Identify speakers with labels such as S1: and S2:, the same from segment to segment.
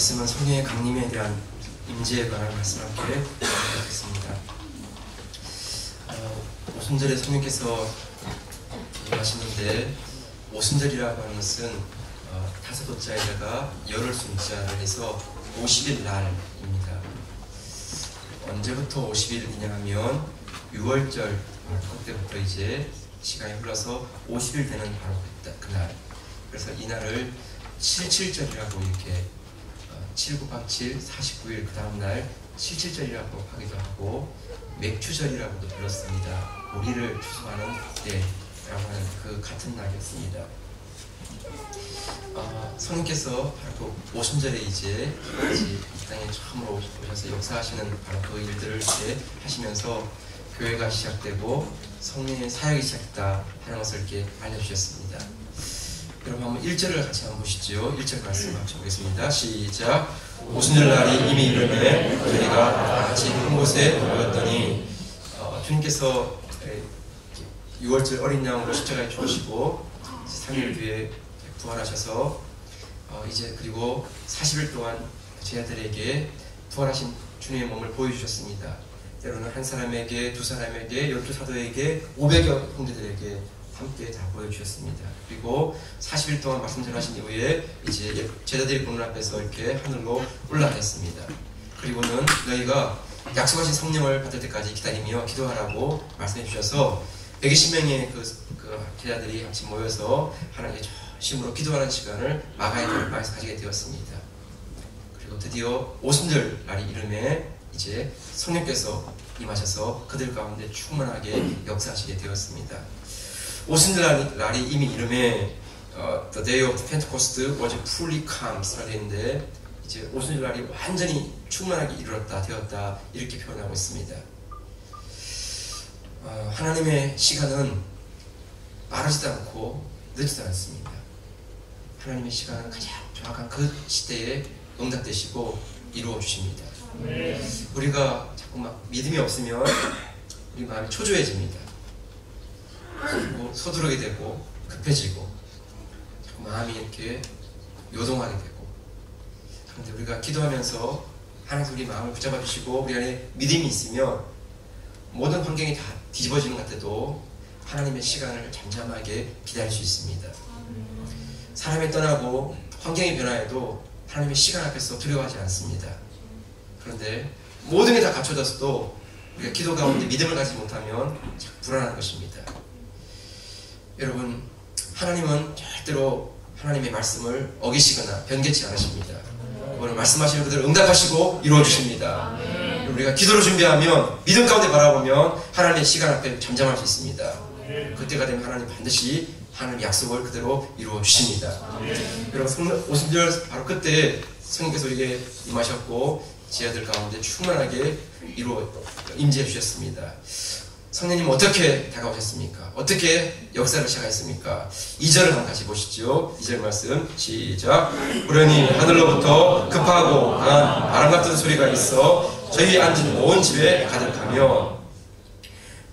S1: 말씀은 성령의 강림에 대한 임재에 관한 말씀을 함께 하겠습니다. 오순절에 성령께서 하시는데, 오순절이라고 하는 것은 다섯 도자에다가 열흘 숫자를 해서 50일 날입니다. 언제부터 50일이냐 하면 6월절 그때부터 이제 시간이 흘러서 50일 되는 바로 그날. 그래서 이날을 77절이라고 이렇게 7 곱하기 7, 49일 그 다음날 77절이라고 하기도 하고 맥추절이라고도 불렀습니다. 우리를 추수하는 때라고 하는 그 같은 날이었습니다. 성령께서 바로 그 오순절에 이제 이 땅에 처음으로 오셔서 역사하시는 바로 그 일들을 이렇게 하시면서 교회가 시작되고 성령의 사역이 시작했다 하는 것을 이렇게 알려주셨습니다. 여러분 한번 1절을 같이 한번 보시죠. 1절 말씀 같이 보겠습니다. 시작. 오순절 날이 이미 이르매 저희가 다 같이 한 곳에 모였더니 주님께서 6월절 어린 양으로 십자가에 죽으시고 3일 뒤에 부활하셔서 이제 그리고 40일 동안 제자들에게 부활하신 주님의 몸을 보여주셨습니다. 때로는 한 사람에게, 두 사람에게, 12사도에게, 500여 형제들에게 함께 다 보여주셨습니다. 그리고 40일 동안 말씀 전하신 이후에 이제 제자들이 보는 앞에서 이렇게 하늘로 올라가셨습니다. 그리고는 너희가 약속하신 성령을 받을 때까지 기다리며 기도하라고 말씀해 주셔서 120명의 그 제자들이 같이 모여서 하나님께 전심으로 기도하는 시간을 마가의 돌방에서 가지게 되었습니다. 그리고 드디어 오순절 날이 이름에 이제 성령께서 임하셔서 그들 가운데 충만하게 역사하시게 되었습니다. 오순절 날이 이미 이름에 The Day of Pentecost was fully come라고 되어 있는데 이제 오순절 날이 완전히 충만하게 이루어졌다 되었다 이렇게 표현하고 있습니다. 하나님의 시간은 빠르지도 않고 늦지도 않습니다. 하나님의 시간은 가장 정확한 그 시대에 응답되시고 이루어 주십니다. 우리가 자꾸 막 믿음이 없으면 우리 마음이 초조해집니다. 그리고 서두르게 되고 급해지고 자꾸 마음이 이렇게 요동하게 되고, 그런데 우리가 기도하면서 하나님 우리 마음을 붙잡아 주시고 우리 안에 믿음이 있으면 모든 환경이 다 뒤집어지는 것 같아도 하나님의 시간을 잠잠하게 기다릴 수 있습니다. 사람이 떠나고 환경이 변화해도 하나님의 시간 앞에서 두려워하지 않습니다. 그런데 모든 게 다 갖춰졌어도 우리가 기도 가운데 믿음을 가지지 못하면 자꾸 불안한 것입니다. 여러분, 하나님은 절대로 하나님의 말씀을 어기시거나 변개치 않으십니다. 그거는 말씀하시는 그대로 응답하시고 이루어주십니다. 우리가 기도로 준비하면 믿음 가운데 바라보면 하나님의 시간 앞에 잠잠할 수 있습니다. 그때가 되면 하나님 반드시 하나님 약속을 그대로 이루어 주십니다. 여러분, 오순절 바로 그때 성령께서 우리에게 임하셨고 제자들 가운데 충만하게 임재해 주셨습니다. 성령님 어떻게 다가오셨습니까? 어떻게 역사를 시작했습니까? 2절을 한번 같이 보시죠. 2절 말씀 시작. 그러니 하늘로부터 급하고 강한 바람 같은 소리가 있어 저희 앉은 온 집에 가득하며,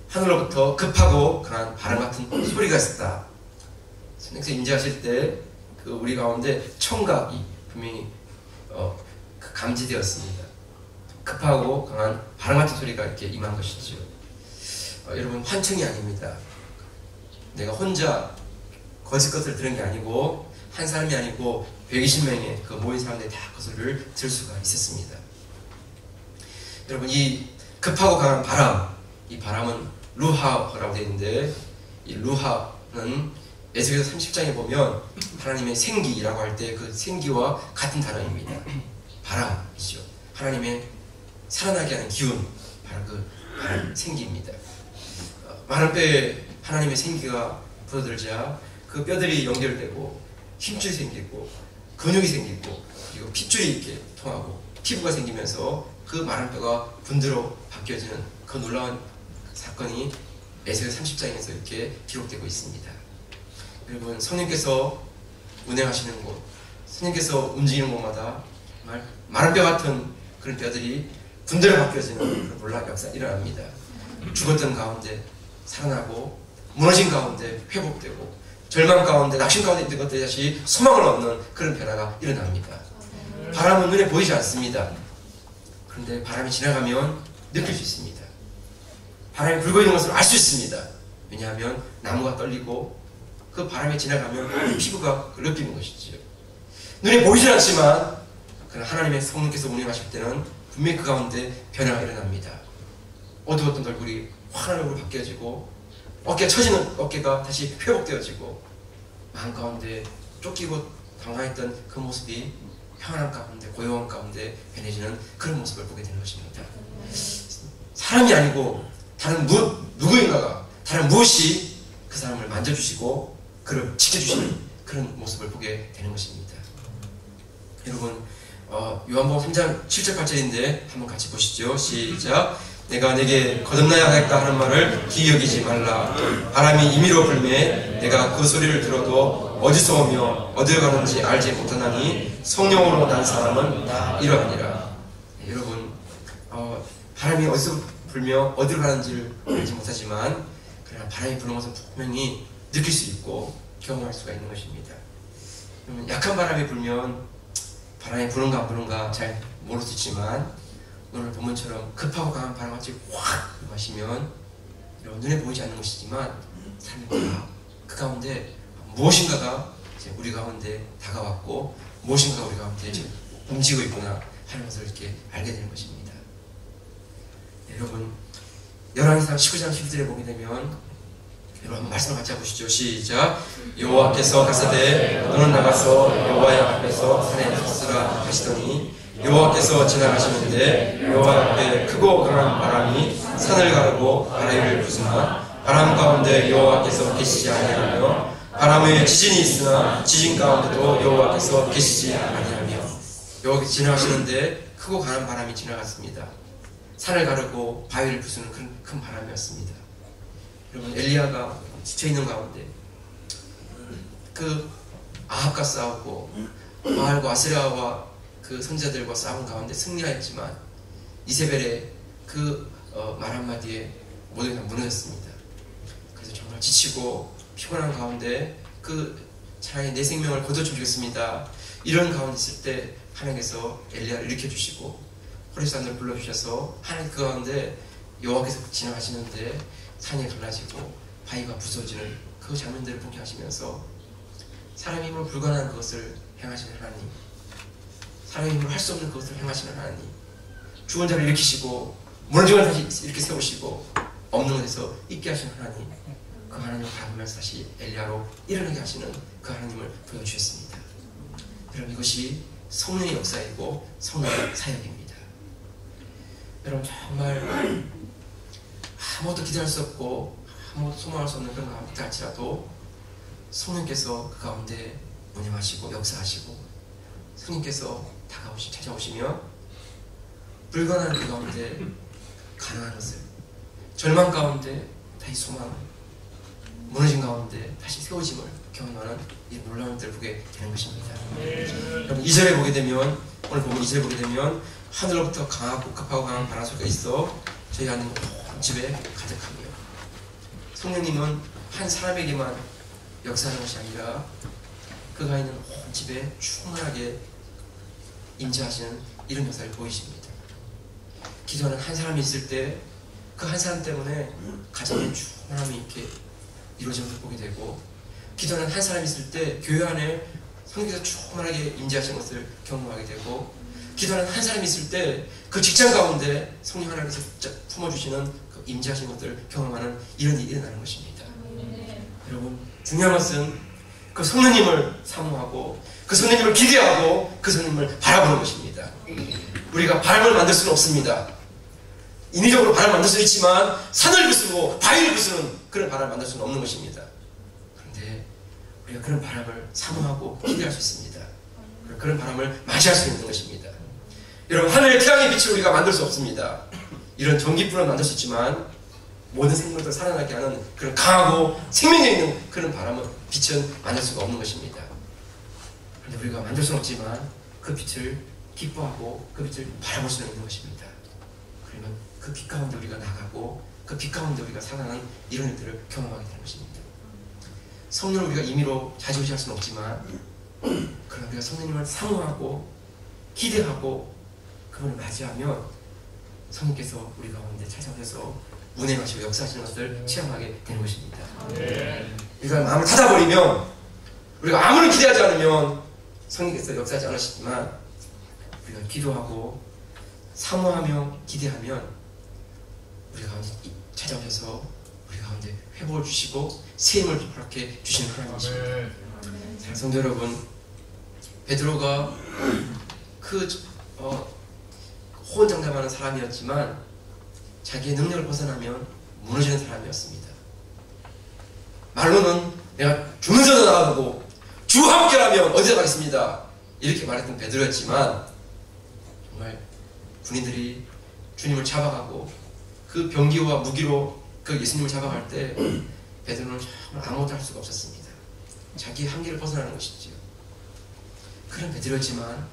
S1: 하늘로부터 급하고 강한 바람 같은 소리가 있었다. 성령께서 임재하실 때 그 우리 가운데 청각이 분명히 감지되었습니다. 급하고 강한 바람 같은 소리가 이렇게 임한 것이죠. 여러분, 환청이 아닙니다. 내가 혼자 거짓 것을 들은 게 아니고 한 사람이 아니고 120명의 그 모인 사람들이 다 그 소리를 들을 수가 있었습니다. 여러분, 이 급하고 강한 바람, 이 바람은 루하라고 되어 있는데 이 루하는 에스겔서 30장에 보면 하나님의 생기라고 할 때 그 생기와 같은 단어입니다. 바람이죠. 하나님의 살아나게 하는 기운, 바로 그 바람, 생기입니다. 마른 뼈에 하나님의 생기가 불어들자 그 뼈들이 연결되고 힘줄이 생기고 근육이 생기고 그리고 핏줄이 이렇게 통하고 피부가 생기면서 그 마른 뼈가 분대로 바뀌어지는 그 놀라운 사건이 에스겔 30장에서 이렇게 기록되고 있습니다. 여러분, 성령께서 운행하시는 곳, 성령께서 움직이는 곳마다 정말 마른 뼈 같은 그런 뼈들이 분대로 바뀌어지는 그런 놀라운 역사가 일어납니다. 죽었던 가운데 살아나고 무너진 가운데 회복되고 절망 가운데 낙심 가운데 있는 것들이 다시 소망을 얻는 그런 변화가 일어납니다. 바람은 눈에 보이지 않습니다. 그런데 바람이 지나가면 느낄 수 있습니다. 바람이 불고 있는 것을 알 수 있습니다. 왜냐하면 나무가 떨리고 그 바람이 지나가면 피부가 느끼는 것이죠. 눈에 보이지 않지만 그러나 하나님의 성령께서 운행하실 때는 분명히 그 가운데 변화가 일어납니다. 어두웠던 얼굴이 환한 얼굴로 바뀌어지고 어깨가 처지는 어깨가 다시 회복되어지고 마음 가운데 쫓기고 당황했던 그 모습이 평안한 가운데 고요한 가운데 변해지는 그런 모습을 보게 되는 것입니다. 사람이 아니고 다른 누구인가가 다른 무엇이 그 사람을 만져주시고 그를 지켜주시는 그런 모습을 보게 되는 것입니다. 여러분 요한복음 3장 7절 8절인데 한번 같이 보시죠. 시작. 내가 내게 거듭나야 하겠다 하는 말을 기억이지 말라. 바람이 임의로 불매 내가 그 소리를 들어도 어디서 오며 어디로 가는지 알지 못하나니 성령으로 난 사람은 다 이러하니라. 네, 여러분 바람이 어디서 불며 어디로 가는지를 알지 못하지만 그러나 바람이 부는 것은 분명히 느낄 수 있고 경험할 수가 있는 것입니다. 그러면 약한 바람이 불면 바람이 부는가 안 부는가 잘 모를 수 있지만 오늘 본문처럼 급하고 강한 바람같이 확 마시면 눈에 보이지 않는 것이지만 사람이 그 가운데 무엇인가가 이제 우리 가운데 다가왔고 무엇인가가 우리 가운데 이제 움직이고 있구나 하는 것을 이렇게 알게 되는 것입니다. 네, 여러분 열왕기상 19장 12절에 보게 되면 여러분 말씀을 같이 해보시죠. 시작. 여호와께서 가사대 너는 나가서 여호와의 앞에서 산에 섰으라 하시더니 여호와께서 지나가시는데 여호와 앞에 크고 강한 바람이 산을 가르고 바위를 부수나 바람 가운데 여호와께서 계시지 아니하며 바람에 지진이 있으나 지진 가운데도 여호와께서 계시지 아니하며 여호와께서 지나가시는데 크고 강한 바람이 지나갔습니다. 산을 가르고 바위를 부수는 큰 바람이었습니다. 여러분 엘리야가 지쳐있는 가운데 그 아합과 싸우고 바알과 아세라와 그 선지자들과 싸운 가운데 승리하였지만 이세벨의 그 말 한마디에 모든 게 다 무너졌습니다. 그래서 정말 지치고 피곤한 가운데 그 차라리 내 생명을 거둬주면 좋겠습니다. 이런 가운데 있을 때 하나님께서 엘리야를 일으켜주시고 호레산을 불러주셔서 하나님 그 가운데 여호와께서 지나가시는데 산이 갈라지고 바위가 부서지는 그 장면들을 보게 하시면서 사람의 힘으로 불가능한 그것을 행하시는 하나님, 사람의 힘으로 할 수 없는 그것을 행하시는 하나님, 죽은 자를 일으키시고 무너진 걸 다시 이렇게 세우시고 없는 것에서 있게 하시는 하나님, 그 하나님을 바라보면서 다시 엘리야로 일어나게 하시는 그 하나님을 보여주셨습니다. 여러분 이것이 성령의 역사이고 성령의 사역입니다. 여러분 정말 아무것도 기대할 수 없고 아무것도 소망할 수 없는 그런 가운데 할지라도 성령께서 그 가운데 운행하시고 역사하시고 성령께서 찾아오시며 불가능한 그 가운데 가능한 것을 절망 가운데 다시 소망, 무너진 가운데 다시 세워짐을 경험하는 이 놀라운 일을 보게 되는 것입니다. 여러분 2절에 보게 되면 오늘 보면 2절에 보게 되면 하늘로부터 강하고 급하고 강한 바람 소리가 있어 저희 안에 온 집에 가득하며 성령님은 한 사람에게만 역사하는 것이 아니라 그가 있는 온 집에 충만하게 임재하시는 이런 역사를 보이십니다. 기도하는 한 사람이 있을 때 그 한 사람 때문에 가정의 충만함이 이렇게 이루어지는 것을 보게 되고 기도하는 한 사람이 있을 때 교회 안에 성령께서 충만하게 임재하시는 것을 경험하게 되고 기도하는 한 사람이 있을 때 그 직장 가운데 성령 하나님께서 품어주시는 그 임재하시는 것을 경험하는 이런 일이 일어나는 것입니다. 여러분 중요한 것은 그 성령님을 사모하고 그 성령님을 기대하고 그 성령님을 바라보는 것입니다. 우리가 바람을 만들 수는 없습니다. 인위적으로 바람을 만들 수는 있지만 산을 부수고 바위를 부수는 그런 바람을 만들 수는 없는 것입니다. 그런데 우리가 그런 바람을 사모하고 기대할 수 있습니다. 그런 바람을 맞이할 수 있는 것입니다. 여러분 하늘의 태양의 빛을 우리가 만들 수 없습니다. 이런 전기불은 만들 수 있지만 모든 생물들 살아나게 하는 그런 강하고 생명력 있는 그런 바람은 빛은 만들 수가 없는 것입니다. 그런데 우리가 만들 수는 없지만 그 빛을 기뻐하고 그 빛을 바라볼 수는 있는 것입니다. 그러면 그 빛 가운데 우리가 나가고 그 빛 가운데 우리가 살아나는 이런 일들을 경험하게 되는 것입니다. 성령을 우리가 임의로 좌지우지할 수는 없지만 그러나 우리가 성령님을 사모하고 기대하고 그분을 맞이하면 성령께서 우리 가운데 찾아오셔서 운행하시고 역사하시는 것을 체험하게 되는 것입니다. 우리가 마음을 닫아버리면, 우리가 아무리 기대하지 않으면 성령께서 역사하지 않으시지만, 우리가 기도하고 사모하며 기대하면 우리 가운데 찾아오셔서 우리 가운데 회복을 주시고 세임을 허락해 주시는 하나님이십니다. 성도 여러분, 베드로가 호언장담하는 사람이었지만 자기의 능력을 벗어나면 무너지는 사람이었습니다. 말로는 내가 죽는 자도 나가고 주와 함께라면 어디서 가겠습니다 이렇게 말했던 베드로였지만, 정말 군인들이 주님을 잡아가고 그 병기와 무기로 그 예수님을 잡아갈 때 베드로는 정말 아무것도 할 수가 없었습니다. 자기의 한계를 벗어나는 것이지요. 그런 베드로였지만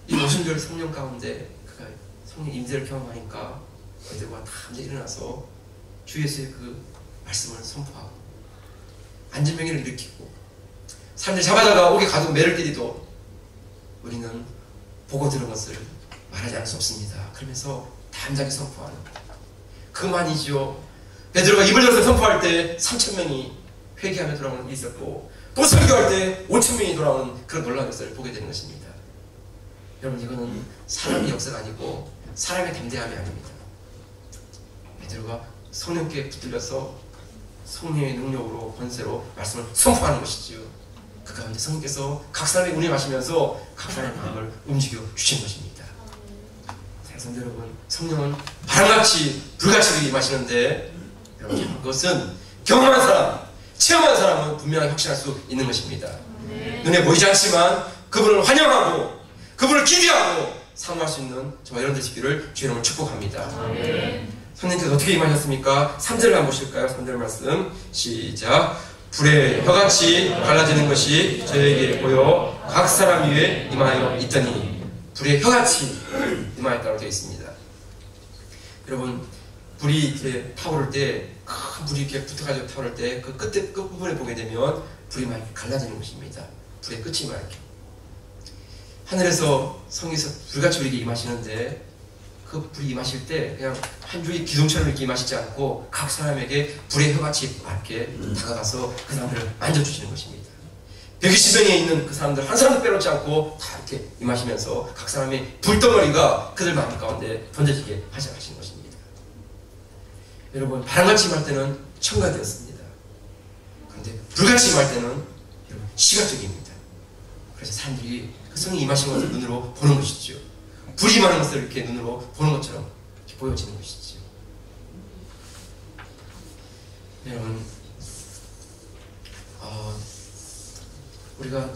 S1: 이 오순절 성령 가운데 그가 성령 임재를 경험하니까 베드로가 다 이제 일어나서 주 예수의 그 말씀을 선포하고 안전병기를 일으키고 사람들 잡아다가 옥에 가두고 매를 때리도 우리는 보고 들은 것을 말하지 않을 수 없습니다. 그러면서 담대하게 선포하는, 그만이죠. 베드로가 입을 열어서 선포할 때 3,000명이 회개하며 돌아오는 일이 있었고, 또 설교할 때 5,000명이 돌아오는 그런 놀라운 것을 보게 되는 것입니다. 여러분, 이거는 사람의 역사가 아니고 사람의 담대함이 아닙니다. 베드로가 성령께 붙들려서 성령의 능력으로 권세로 말씀을 선포하는 것이지요. 그 가운데 성령께서 각 사람의 운행하시면서 각 사람의 마음을 움직여 주신 것입니다. 성도 여러분, 성령은 바람같이 불같이 임하시는데, 여러분, 그것은 경험한 사람, 체험한 사람은 분명히 확신할 수 있는 것입니다. 눈에 보이지 않지만 그분을 환영하고 그분을 기대하고 사모할 수 있는 저와 여러분들 되시기를 주의 이름으로 축복합니다. 성령께서 어떻게 임하셨습니까? 3절을 한번 보실까요? 3절 말씀 시작. 불의 혀같이 갈라지는 것이 저에게 보여 각 사람 위에 임하여 있더니, 불의 혀같이 임하였다고 되어 있습니다. 여러분, 불이 이렇게 타오를 때, 큰 불이 이렇게 붙어가지고 타오를 때 그 끝부분에 보게 되면 불이 막 갈라지는 것입니다. 불의 끝이 막 이렇게. 하늘에서 성에서 불같이 우리에게 임하시는데, 그 불이 임하실 때 그냥 한 줄기 기둥처럼 이렇게 임하시지 않고 각 사람에게 불의 혀같이 이렇게 다가가서 그 사람들을 만져주시는 것입니다. 120명에 있는 그 사람들 한 사람도 빼놓지 않고 다 이렇게 임하시면서 각 사람의 불덩어리가 그들 마음 가운데 던져지게 하시는 것입니다. 여러분, 바람같이 임할 때는 청각이었습니다. 그런데 불같이 임할 때는 여러분 시각적입니다. 그래서 사람들이 그 성령이 임하신 것을 눈으로 보는 것이죠. 불이 임하는 것을 이렇게 눈으로 보는 것처럼 이렇게 보여지는 것이죠. 여러분, 우리가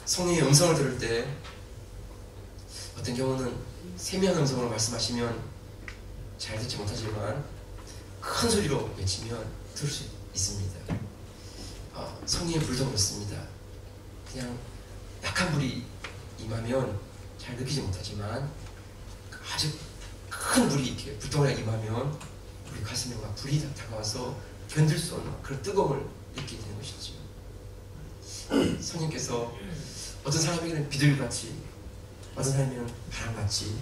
S1: 성령의 음성을 들을 때 어떤 경우는 세미한 음성으로 말씀하시면 잘 듣지 못하지만 큰 소리로 외치면 들을 수 있습니다. 성령의 불도 그렇습니다. 그냥 약한 불이 임하면 잘 느끼지 못하지만 아주 큰 불이 이렇게 불덩어리가 임하면 우리 가슴에 막 불이 다가와서 견딜 수 없는 그런 뜨거움을 느끼게 되는 것이죠. 성령께서 어떤 사람에게는 비둘기같이, 어떤 사람에게는 바람같이,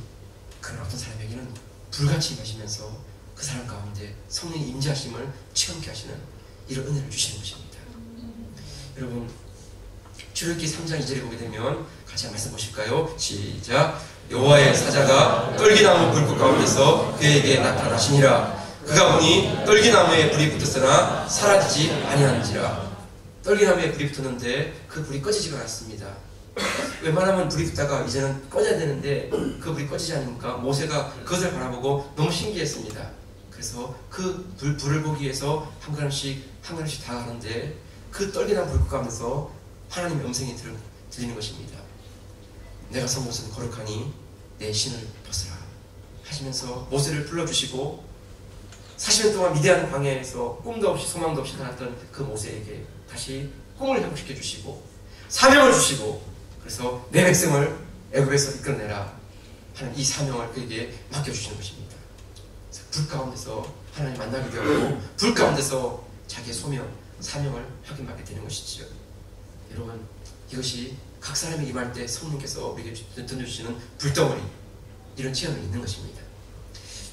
S1: 그런 어떤 사람에게는 불같이 임하시면서 그 사람 가운데 성령의 임재하심을 체험케 하시는 이런 은혜를 주시는 것입니다. 여러분, 출애굽기 3장 2절에 보게 되면 같이 한 말씀 보실까요? 시작. 여호와의 사자가 떨기나무 불꽃 가운데서 그에게 나타나시니라. 그가 보니 떨기나무에 불이 붙었으나 사라지지 아니하는지라. 떨기나무에 불이 붙었는데 그 불이 꺼지지가 않았습니다. 웬만하면 불이 붙다가 이제는 꺼져야 되는데 그 불이 꺼지지 않으니까 모세가 그것을 바라보고 너무 신기했습니다. 그래서 그 불을 보기 위해서 한 걸음씩 다가가는데 그 떨기나무 불꽃 가운데서 하나님의 음성이 들리는 것입니다. 내가 선 곳은 거룩하니 내 신을 벗으라 하시면서 모세를 불러주시고 40년 동안 미디안 광야에서 꿈도 없이 소망도 없이 살았던 그 모세에게 다시 꿈을 회복시켜 주시고 사명을 주시고, 그래서 내 백성을 애굽에서 이끌어내라 하는 이 사명을 그에게 맡겨주시는 것입니다. 불 가운데서 하나님 만나게 되었고 불 가운데서 자기의 소명, 사명을 확인받게 되는 것이지요. 여러분, 이것이 각 사람이 임할 때 성령께서 우리에게 던져주시는 불덩어리, 이런 체험이 있는 것입니다.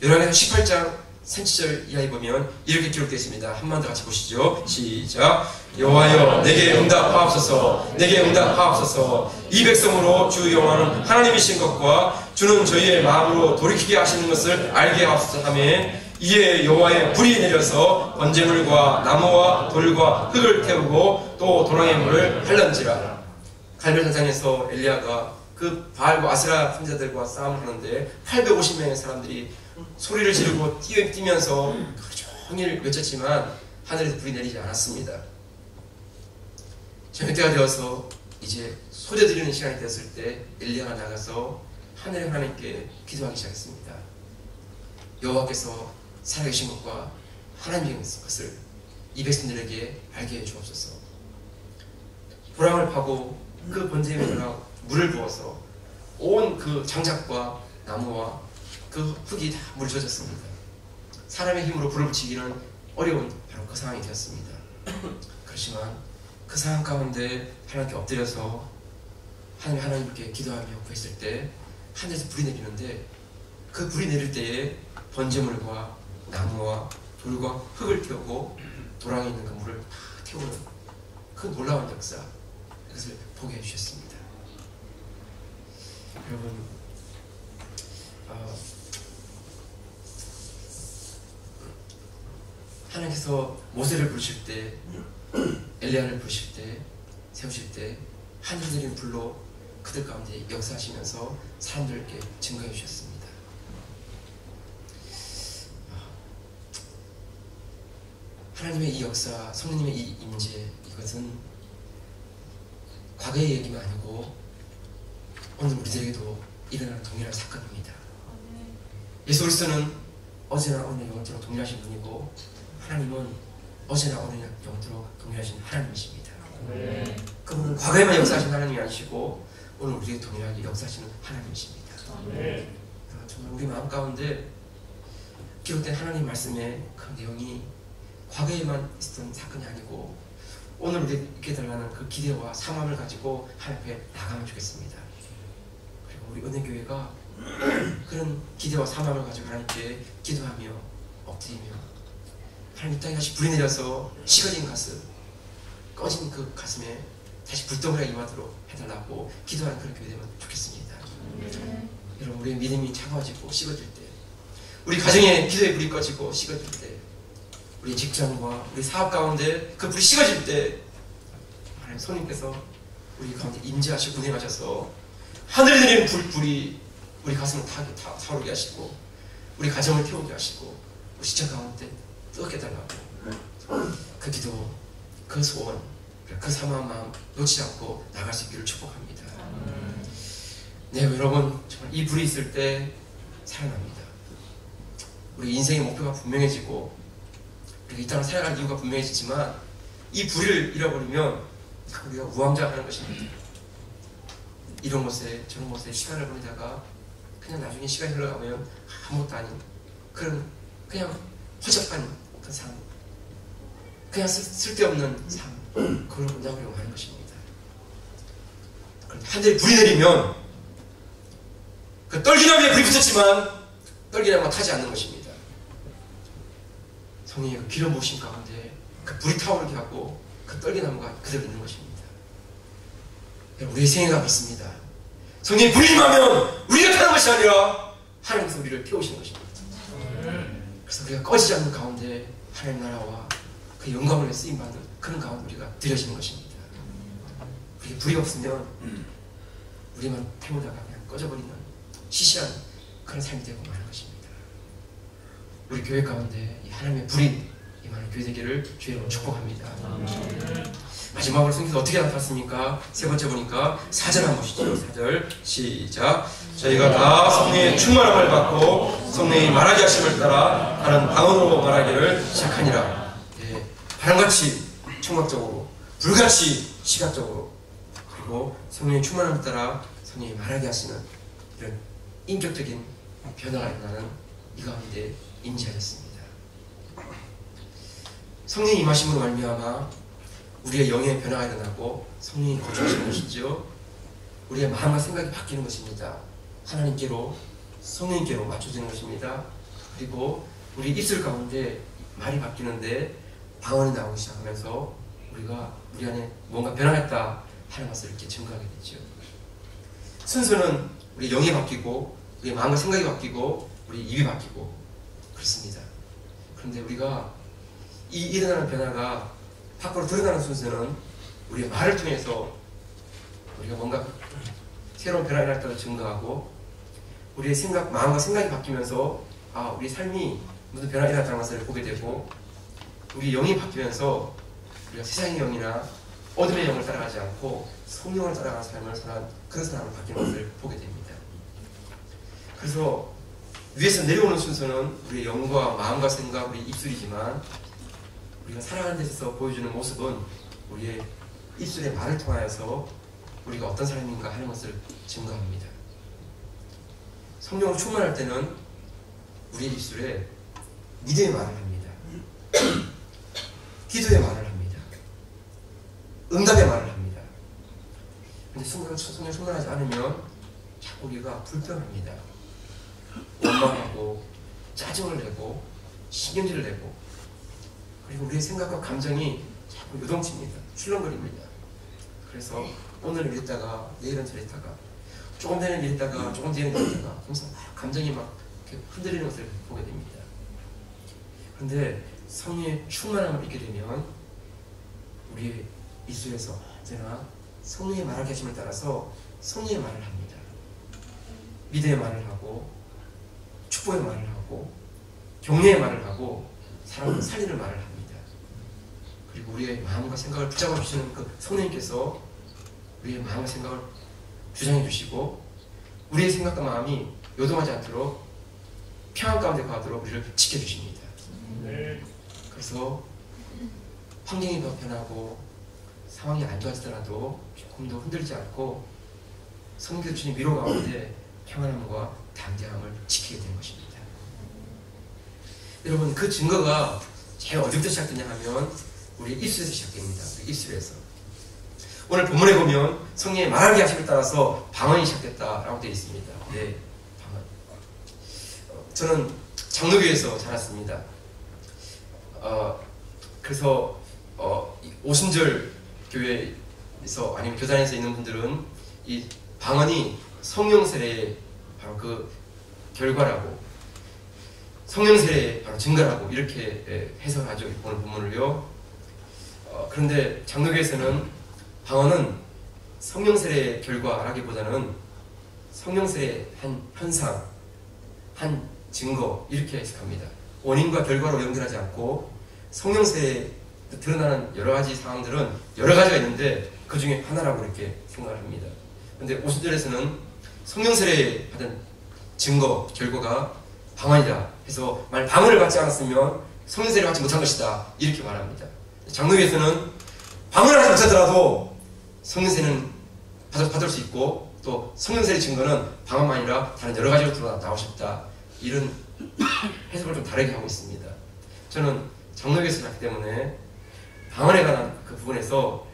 S1: 요한계시록 18장 37절 이하에 보면 이렇게 기록되어 있습니다. 한 번 더 같이 보시죠. 시작. 여호와여 내게 응답하옵소서, 내게 응답하옵소서. 이 백성으로 주 여호와는 하나님이신 것과 주는 저희의 마음으로 돌이키게 하시는 것을 알게 하옵소서 하며, 이에 여호와의 불이 내려서 번제물과 나무와 돌과 흙을 태우고 또 도랑의 물을 흘른지라. 갈멜산상에서 엘리야가 그 바알과 아세라 선지자들과 싸움을 하는데 850명의 사람들이 소리를 지르고 뛰면서 하루 종일 외쳤지만 하늘에서 불이 내리지 않았습니다. 저녁 때가 되어서 이제 소재 드리는 시간이 되었을 때 엘리야가 나가서 하늘의 하나님께 기도하기 시작했습니다. 여호와께서 살아계신 것과 하나님의 것을 이 백성들에게 알게 해 주옵소서. 도랑을 파고 그 번제에다가 물을 부어서 온 그 장작과 나무와 그 흙이 다 물을 젖었습니다. 사람의 힘으로 불을 붙이기는 어려운 바로 그 상황이 되었습니다. 그렇지만 그 상황 가운데 하나님께 엎드려서 하나님께 기도하며 구했을 때 하늘에서 불이 내리는데, 그 불이 내릴 때에 번제물과 나무와 돌과 흙을 태우고 도랑에 있는 그 물을 다 태우는 그 놀라운 역사, 그것을 보게 해주셨습니다. 여러분, 하나님께서 모세를 부르실 때, 엘리야를 부르실 때, 세우실 때 하늘 내린 불로 그들 가운데 역사하시면서 사람들에게 증거해 주셨습니다. 하나님의 이 역사, 성령님의 이 임재, 이것은 과거의 얘기가 아니고 오늘 우리들에게도 일어나는 동일한 사건입니다. 예수 그리스도는 어제나 오늘 영원토록 동일하신 분이고, 하나님은 어제나 오늘 영원토록 동일하신 하나님이십니다. 그분은 과거에만 역사하신 하나님이 아니시고 오늘 우리에게 동일하게 역사하시는 하나님이십니다. 정말 우리 마음 가운데 기록된 하나님 말씀의 그 내용이 과거에만 있었던 사건이 아니고 오늘 우리에게 달라는 그 기대와 사망을 가지고 하나님 앞에 나가면 좋겠습니다. 그리고 우리 은혜교회가 그런 기대와 사망을 가지고 하나님께 기도하며 엎드리며, 하나님 땅에 다시 불이 내려서 식어진 가슴, 꺼진 그 가슴에 다시 불덩어리가 임하도록 해달라고 기도하는 그런 교회 되면 좋겠습니다. 여러분, 우리의 믿음이 차가워지고 식어질 때, 우리 가정에 기도의 불이 꺼지고 식어질 때, 우리 직장과 우리 사업 가운데 그 불이 식어질 때 하나님 손님께서 우리 가운데 임재하시고 운행하셔서 하늘에 내리는 불이 우리 가슴을 타오르게 하시고 우리 가정을 태우게 하시고 우리 직장 가운데 뜨겁게 달라고 그 기도, 그 소원, 그 사모한 마음 놓치지 않고 나갈 수 있기를 축복합니다. 네, 여러분, 정말 이 불이 있을 때 살아납니다. 우리 인생의 목표가 분명해지고 이 땅을 살아갈 이유가 분명해지지만 이 불을 잃어버리면 우리가 우왕좌왕하는 것입니다. 이런 곳에 저런 곳에 시간을 보내다가 그냥 나중에 시간이 흘러가면 아무것도 아닌 그런 그냥 허접한 그 삶, 그냥 쓸데없는 삶, 그걸 끝나버리고 하는 것입니다. 그런데 하늘에 불이 내리면 그 떨기나무에 불이 붙었지만 떨기나무가 타지 않는 것입니다. 성령의 그 기름 부으심 가운데 그 불이 타오르게 하고 그 떨기나무가 그대로 있는 것입니다. 우리의 생애가 그렇습니다. 성령의 불이 임하면 우리가 타는 것이 아니라 하나님께서 우리를 태우시는 것입니다. 그래서 우리가 꺼지지 않는 가운데 하나님 나라와 그 영광을 쓰임받는 그런 가운데 우리가 들여지는 것입니다. 우리가 불이 없으면 우리만 태우다가 그냥 꺼져버리는 시시한 그런 삶이 되고 마는 것입니다. 우리 교회 가운데 이 하나님의 불이 임하는 교회 되기를 주의 축복합니다. 마지막으로 성경에서 어떻게 나타났습니까? 세 번째 보니까 4절 한번 보시죠. 4절 시작. 저희가 다 성령의 충만함을 받고 성령이 말하게 하심을 따라 다른 방언으로 말하기를 시작하니라. 예, 바람같이 청각적으로, 불같이 시각적으로, 그리고 성령의 충만함을 따라 성령이 말하게 하시는 이런 인격적인 변화가 일어나는 이 가운데 임재하였습니다. 성령이 임하심으로 말미암아 우리의 영의 변화가 일어나고 성령이 거주하시는 것이죠. 우리의 마음과 생각이 바뀌는 것입니다. 하나님께로, 성령님께로 맞춰지는 것입니다. 그리고 우리 입술 가운데 말이 바뀌는데 방언이 나오기 시작하면서 우리 안에 뭔가 변화했다 하는 것을 이렇게 증거하게 되죠. 순서는 우리 영이 바뀌고 우리 마음과 생각이 바뀌고 우리 입이 바뀌고 그렇습니다. 그런데 우리가 이 일어나는 변화가 밖으로 드러나는 순서는 우리의 말을 통해서 우리가 뭔가 새로운 변화가 일어났다고 증거하고 우리의 마음과 생각이 바뀌면서 우리 삶이 무슨 변화가 일어났다는 것을 보게 되고 우리 영이 바뀌면서 우리가 세상의 영이나 어둠의 영을 따라가지 않고 성령을 따라가는 삶을 선한 그런 사람을 바뀌는 것을 보게 됩니다. 그래서 위에서 내려오는 순서는 우리의 영과 마음과 생각, 우리 입술이지만 우리가 살아가는 데서 보여주는 모습은 우리의 입술의 말을 통하여서 우리가 어떤 사람인가 하는 것을 증거합니다. 성령으로 충만할 때는 우리의 입술에 믿음의 말을 합니다. 기도의 말을 합니다. 응답의 말을 합니다. 근데 성령 충만하지 않으면 자꾸 우리가 불평합니다. 원망하고 짜증을 내고 신경질을 내고 그리고 우리의 생각과 감정이 자꾸 요동칩니다. 출렁거립니다. 그래서 오늘은 이랬다가 내일은 저랬다가 조금 전에는 이랬다가 조금 뒤에는 이랬다가 항상 감정이 막 이렇게 흔들리는 것을 보게 됩니다. 그런데 성령의 충만함을 잊게 되면 우리의 입술에서 언제나 성령의 말하게 하심을 따라서 성령의 말을 합니다. 믿음의 말을 하고 축복의 말을 하고 격려의 말을 하고 사람을 살리는 말을 합니다. 그리고 우리의 마음과 생각을 붙잡아 주시는 그 성령님께서 우리의 마음과 생각을 주장해 주시고 우리의 생각과 마음이 요동하지 않도록 평안 가운데 가도록 우리를 지켜주십니다. 그래서 환경이 더 변하고 상황이 안 좋아지더라도 조금 더 흔들리지 않고 성령께서 주신 위로 가운데 평안함과 담대함을 지키게 되는 것입니다. 여러분 그 증거가 제일 어디부터 시작되냐 하면 우리 입술에서 시작됩니다. 우리 입술에서. 오늘 본문에 보면 성령의 말하게 하심에 따라서 방언이 시작됐다라고 되어 있습니다. 네, 방언. 저는 장로교에서 자랐습니다. 그래서 오순절 교회에서 아니면 교단에서 있는 분들은 이 방언이 성령 세례의 바로 그 결과라고 성령 세례의 바로 증거라고 이렇게 해석하죠. 오늘 본문을요. 그런데 장로교에서는 방언은 성령 세례의 결과라기보다는 성령 세례의 한 현상, 한 증거 이렇게 해석합니다. 원인과 결과로 연결하지 않고 성령 세례에 드러나는 여러 가지 상황들은 여러 가지가 있는데 그 중에 하나라고 이렇게 생각을 합니다. 그런데 오순절에서는 성령 세례에 받은 증거, 결과가 방언이다 해서 만약 방언을 받지 않았으면 성령 세례를 받지 못한 것이다 이렇게 말합니다. 장로교에서는 방언을 하지 못하더라도 성령 세례는 받을 수 있고 또 성령 세례 증거는 방언만 아니라 다른 여러 가지로 나올 수 있다 이런 해석을 좀 다르게 하고 있습니다. 저는 장로교에서 자랐기 때문에 방언에 관한 그 부분에서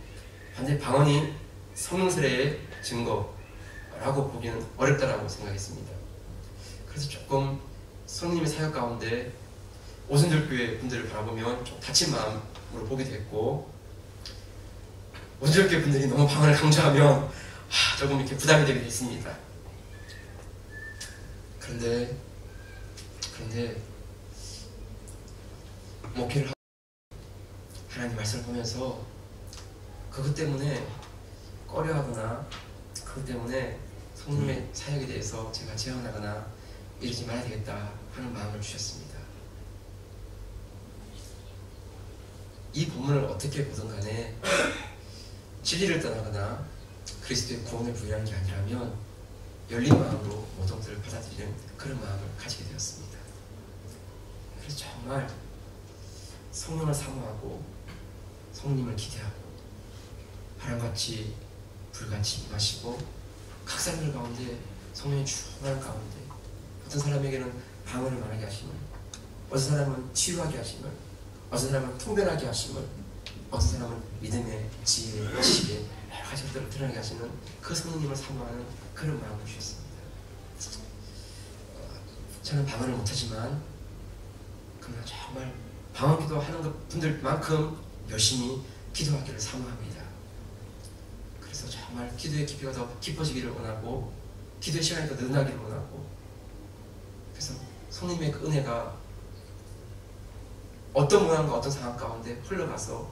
S1: 반드시 방언이 성령 세례의 증거라고 보기는 어렵다라고 생각했습니다. 그래서 조금 성령님의 사역 가운데 오순절교회 분들을 바라보면 좀 다친 마음으로 보게 됐고 오순절교회 분들이 너무 방언을 강조하면 조금 이렇게 부담이 되게 됐습니다. 그런데 목회를 하고 하나님 말씀을 보면서 그것 때문에 꺼려하거나 그것 때문에 성령의 사역에 대해서 제가 제한하거나 이러지 말아야 되겠다 하는 마음을 주셨습니다. 이 본문을 어떻게 보든 간에 진리를 떠나거나 그리스도의 구원을 부여하는 게 아니라면 열린 마음으로 모든 것들을 받아들이는 그런 마음을 가지게 되었습니다. 그래서 정말 성령을 사모하고 성령님을 기대하고 바람같이 불같이 임하시고 각 사람들 가운데 성령의 충만한 가운데 어떤 사람에게는 방언을 말하게 하심을 어떤 사람은 치유하게 하심을 어떤 사람은 통변하게 하심을 어떤 사람은 믿음의 지혜의 지식의 여러 가지 것들을 드러나게 하시는 그 성령님을 사모하는 그런 마음을 주셨습니다. 저는 방언을 못하지만 그러나 정말 방언 기도하는 분들만큼 열심히 기도하기를 사모합니다. 그래서 정말 기도의 깊이가 더 깊어지기를 원하고 기도의 시간이 더 늘어나기를 원하고, 그래서 성령님의 그 은혜가 어떤 모양과 어떤 상황 가운데 흘러가서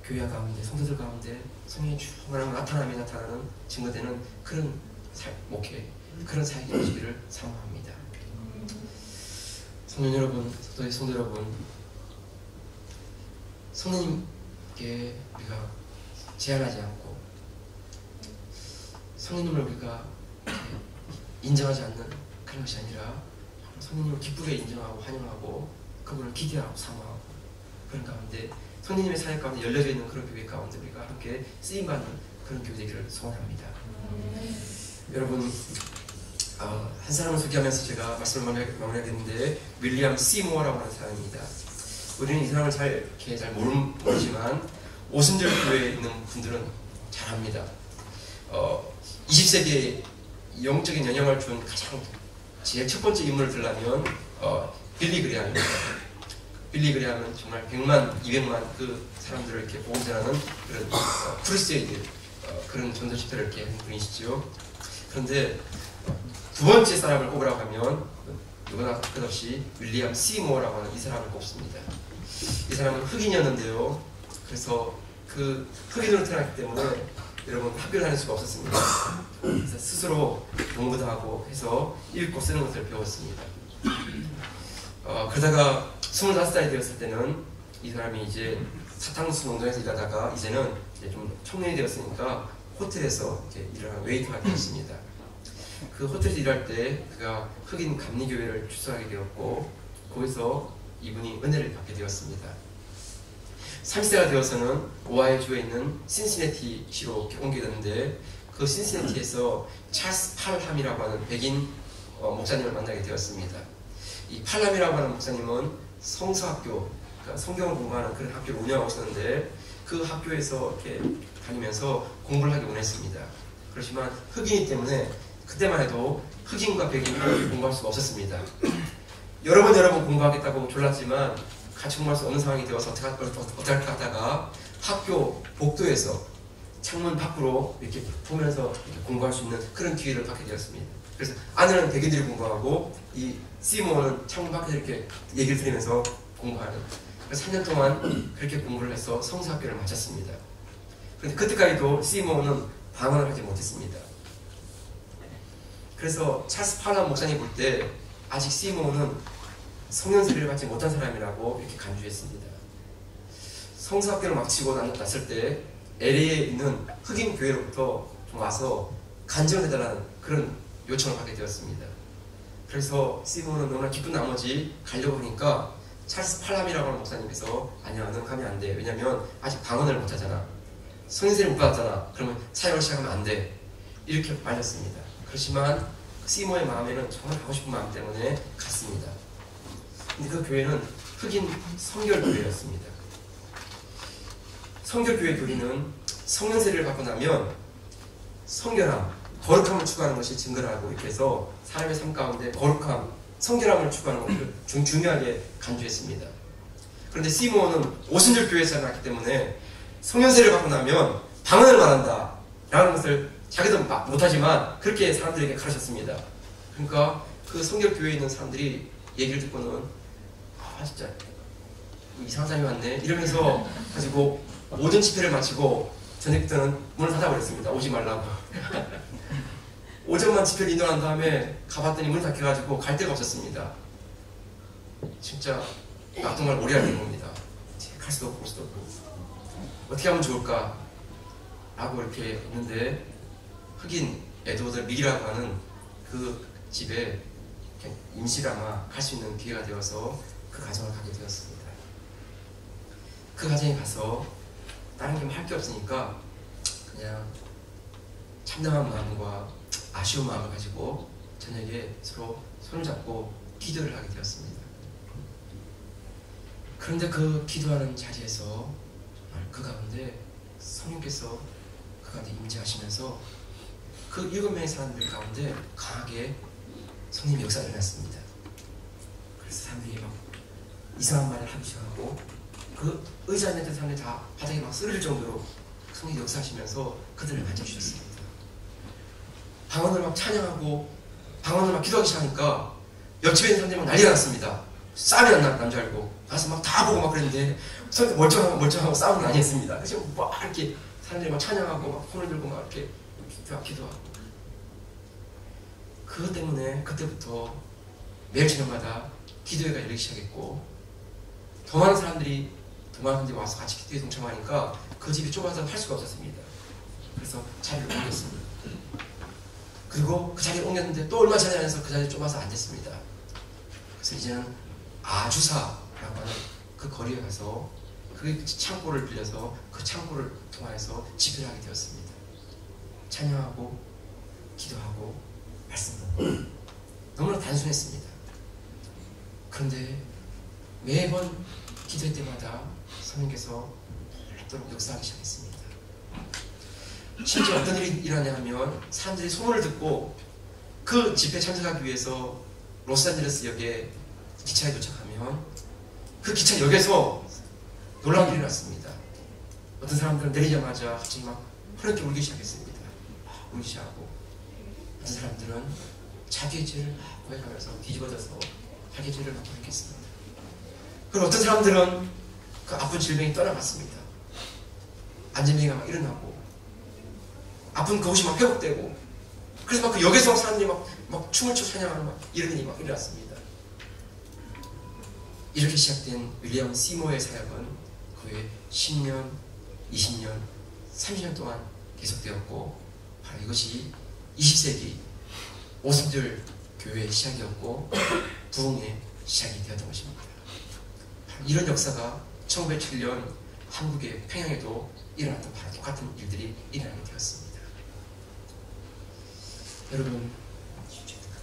S1: 교회 가운데 성도들 가운데 성령의 충만한 나타나는 증거되는 그런 목회, 그런 사역이 되시기를 사모합니다. 성도 여러분, 성도 여러분, 성령님께 우리가 제한하지 않고 성령님을 우리가 인정하지 않는 그런 것이 아니라 성령님을 기쁘게 인정하고 환영하고 그분을 기대하고 사모하고, 그런 가운데 성령님의 사역 가운데 열려져 있는 그런 교회 가운데 우리가 함께 쓰임받는 그런 교회 되기를 소원합니다. 여러분, 한 사람을 소개하면서 제가 말씀을 마무리하겠는데, 윌리엄 시모어라고 하는 사람입니다. 우리는 이 사람을 잘 모르지만 오순절 교회에 있는 분들은 잘 압니다. 20세기에 영적인 영향을 준 가장 제일 첫 번째 인물을 들라면 빌리 그레함입니다. 빌리 그레함은 정말 100만, 200만 그 사람들을 이렇게 보고 전하는 그런 크루세이드, 그런 전도 집회를 이렇게 하는 분이시죠. 그런데 두 번째 사람을 꼽으라고 하면 누구나 끝없이 윌리엄 시모어라고 하는 이 사람을 꼽습니다. 이 사람은 흑인이었는데요. 그래서 그 흑인으로 태어났기 때문에 여러분 학교를 다닐 수가 없었습니다. 그래서 스스로 공부도 하고 해서 읽고 쓰는 것을 배웠습니다. 그러다가 25살이 되었을 때는 이 사람이 이제 사탕수수 농장에서 일하다가 이제는 이제 좀 청년이 되었으니까 호텔에서 이제 일하는 웨이터가 되었습니다. 그 호텔에서 일할 때 그가 흑인 감리교회를 출석하게 되었고, 거기서 이분이 은혜를 받게 되었습니다. 30세가 되어서는 오하이오주에 있는 신시내티시로 옮게 됐는데, 그 신시내티에서 찰스 팔함이라고 하는 백인 목사님을 만나게 되었습니다. 이 팔함이라고 하는 목사님은 성서학교, 그러니까 성경을 공부하는 그런 학교를 운영하고 있었는데, 그 학교에서 이렇게 다니면서 공부를 하기 원했습니다. 그렇지만 흑인이기 때문에 그때만 해도 흑인과 백인을 공부할 수가 없었습니다. 여러 번 공부하겠다고 졸랐지만 같이 공부할 수 없는 상황이 되어서 어떻게 할까 하다가 학교 복도에서 창문 밖으로 이렇게 보면서 이렇게 공부할 수 있는 그런 기회를 받게 되었습니다. 그래서 안에는 백인들이 공부하고 이 시모는 창문 밖에서 이렇게 얘기를 들으면서 공부하는, 그래서 3년 동안 그렇게 공부를 해서 성서학교를 마쳤습니다. 그런데 그때까지도 시모는 방언을 하지 못했습니다. 그래서 찰스 팔람 목사님 볼 때 아직 시모는 성령 세례를 받지 못한 사람이라고 이렇게 간주했습니다. 성서학교를 마치고 났을 때 LA에 있는 흑인 교회로부터 좀 와서 간증을 해달라는 그런 요청을 받게 되었습니다. 그래서 시모는 너무나 기쁜 나머지 가려고 하니까 찰스 팔람이라고 하는 목사님께서 아니야, 넌 가면 안 돼. 왜냐면 아직 방언을 못하잖아. 성령 세례를 못 받았잖아. 그러면 사역을 시작하면 안 돼. 이렇게 말렸습니다. 그렇지만 시모의 마음에는 정말 가고 싶은 마음 때문에 갔습니다. 근데 그 교회는 흑인 성결교회였습니다. 성결교회 교리는 성령세례를 받고 나면 성결함, 거룩함을 추구하는 것이 증거라고 이렇게 해서 사람의 삶 가운데 거룩함, 성결함을 추구하는 것을 중요하게 간주했습니다. 그런데 시모는 오순절 교회에서 태어났기 때문에 성령세례를 받고 나면 방언을 말한다 라는 것을 자기도 못하지만 그렇게 사람들에게 가르쳤습니다. 그러니까 그 성결교회에 있는 사람들이 얘기를 듣고는 진짜 이상한 사람이 왔네 이러면서 가지고 모든 집회를 마치고 저녁 때는 문을 닫아버렸습니다. 오지 말라고. 오전만 집회를 인도한 다음에 가봤더니 문이 닫혀가지고 갈 데가 없었습니다. 진짜 낙동강 오리알인 겁니다. 갈 수도 없고 올 수도 없고 어떻게 하면 좋을까 라고 이렇게 했는데, 흑인 에드워드 밀이라고 하는 그 집에 임시라마 갈 수 있는 기회가 되어서 그 가정을 가게 되었습니다. 그 가정에 가서 다른 게 할 게 없으니까 그냥 참담한 마음과 아쉬운 마음을 가지고 저녁에 서로 손을 잡고 기도를 하게 되었습니다. 그런데 그 기도하는 자리에서 그 가운데 성령께서 그 가운데 임재하시면서 그 7명의 사람들 가운데 강하게 성령의 역사가 일어났습니다. 그래서 사람들이 막 이상한 말을 하기 시작하고 그 의자에 있는 사람들이 다 바닥에 막 쓰러질 정도로 성령의 역사하시면서 그들을 만져주셨습니다. 방언을 막 찬양하고 방언을 막 기도하기 시작하니까 옆집에 있는 사람들이 막 난리가 났습니다. 싸움이 난 줄 알고 가서 막 다 보고 막 그랬는데 멀쩡하고 싸우는 게 아니었습니다. 그래서 막 이렇게 사람들이 막 찬양하고 막 손을 들고 막 이렇게 기도하고 그것 때문에 그때부터 매일 저녁마다 기도회가 열리기 시작했고 더 많은 사람들이 와서 같이 기도에 동참하니까 그 집이 좁아서 할 수가 없었습니다. 그래서 자리를 옮겼습니다. 그리고 그 자리에 옮겼는데 또 얼마 전에 안에서 그 자리에 좁아서 앉았습니다. 그래서 이제는 아주사라고 하는 그 거리에 가서 그 창고를 빌려서 그 창고를 통해서 집회를 하게 되었습니다. 찬양하고 기도하고 말씀하고 너무나 단순했습니다. 그런데 매번 기도할 때마다 성령께서 오랫도록 역사하기 시작했습니다. 심지어 어떤 일이 일어나냐 하면 사람들이 소문을 듣고 그 집회에 참석하기 위해서 로스앤젤레스 역에 기차에 도착하면 그 기차역에서 놀라운 일이 일어났습니다. 어떤 사람들은 내리자마자 갑자기 막 흐르게 울기 시작했습니다. 울기 시작하고 어떤 사람들은 자기의 죄를 고백하면서 뒤집어져서 자기의 죄를 막 고백했습니다. 그리고 어떤 사람들은 그 아픈 질병이 떠나갔습니다. 안진뱅이가 막 일어나고 아픈 그곳이 막 회복되고 그래서 막 그 역에서 사람들이 막 춤을 추고 찬양하는 막 이런 일이 막 일어났습니다. 이렇게 시작된 윌리엄 시모어의 사역은 거의 10년, 20년, 30년 동안 계속되었고 바로 이것이 20세기 오순절 교회의 시작이었고 부흥의 시작이 되었던 것입니다. 바로 이런 역사가 1907년 한국의 평양에도 일어났던 바로 똑같은 일들이 일어나게 되었습니다. 여러분,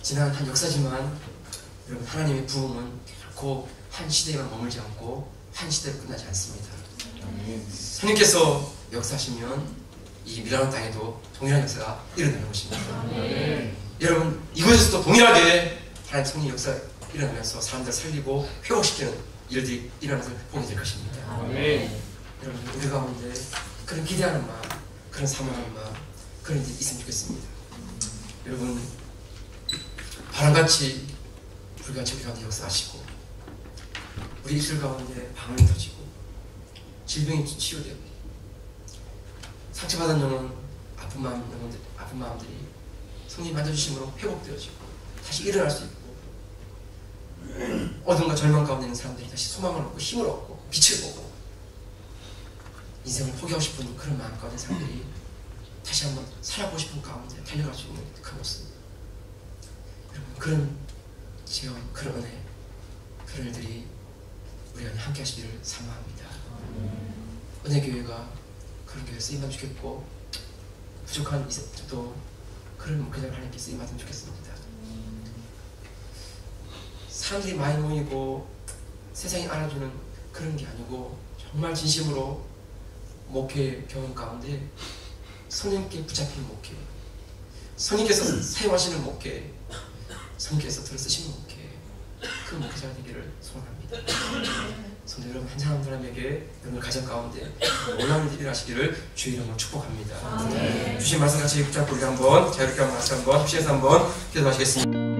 S1: 지난 한 역사지만 여러분 하나님의 부흥은 결코 한 시대에만 머물지 않고 한 시대로 끝나지 않습니다. 하나님께서 역사하시면 이 미라노 땅에도 동일한 역사가 일어나는 것입니다. 여러분, 이곳에서도 동일하게 하나님 성령 역사가 일어나면서 사람들을 살리고 회복시키는 일들이 일어나서 보게 될 것입니다. 여러분, 우리 가운데 그런 기대하는 마음, 그런 사모하는 마음, 그런 일이 있으면 좋겠습니다. 여러분, 바람같이 불같이 우리 가운데 역사하시고 우리 입술 가운데 방언이 터지고 질병이 치유되고 상처받은 영혼, 아픈 마음들이 성령이 만져주심으로 회복되어지고 다시 일어날 수 있고 어둠과 절망 가운데 있는 사람들이 다시 소망을 얻고 힘을 얻고 빛을 보고 인생을 포기하고 싶은 그런 마음 가운데 사람들이 다시 한번 살아보고 싶은 가운데 달려갈 수 있는 그 모습, 여러분, 그런 체험, 그런 은혜, 그런 일들이 우리 안에 함께 하시기를 사모합니다. 은혜교회가 그런 교회에 쓰임받으면 좋겠고 부족한 또 그런 목회자를 하나님께 쓰임받으면 좋겠습니다. 사람들이 많이 모이고 세상이 알아주는 그런 게 아니고 정말 진심으로 목회 경험 가운데 성령께 붙잡힌 목회, 성령께서 사용하시는 목회, 성령께서 들어쓰시는 목회, 그 목회자가 되기를 소원합니다. 성도 여러분, 한 사람 사람에게 여러분 가정 가운데 놀라운 일이 일어나시기를 주의 이름으로 축복합니다. 주신 말씀 같이 붙잡고 우리 한번 자유롭게 한번 같이 한번 합심해서 한번 기도하시겠습니다.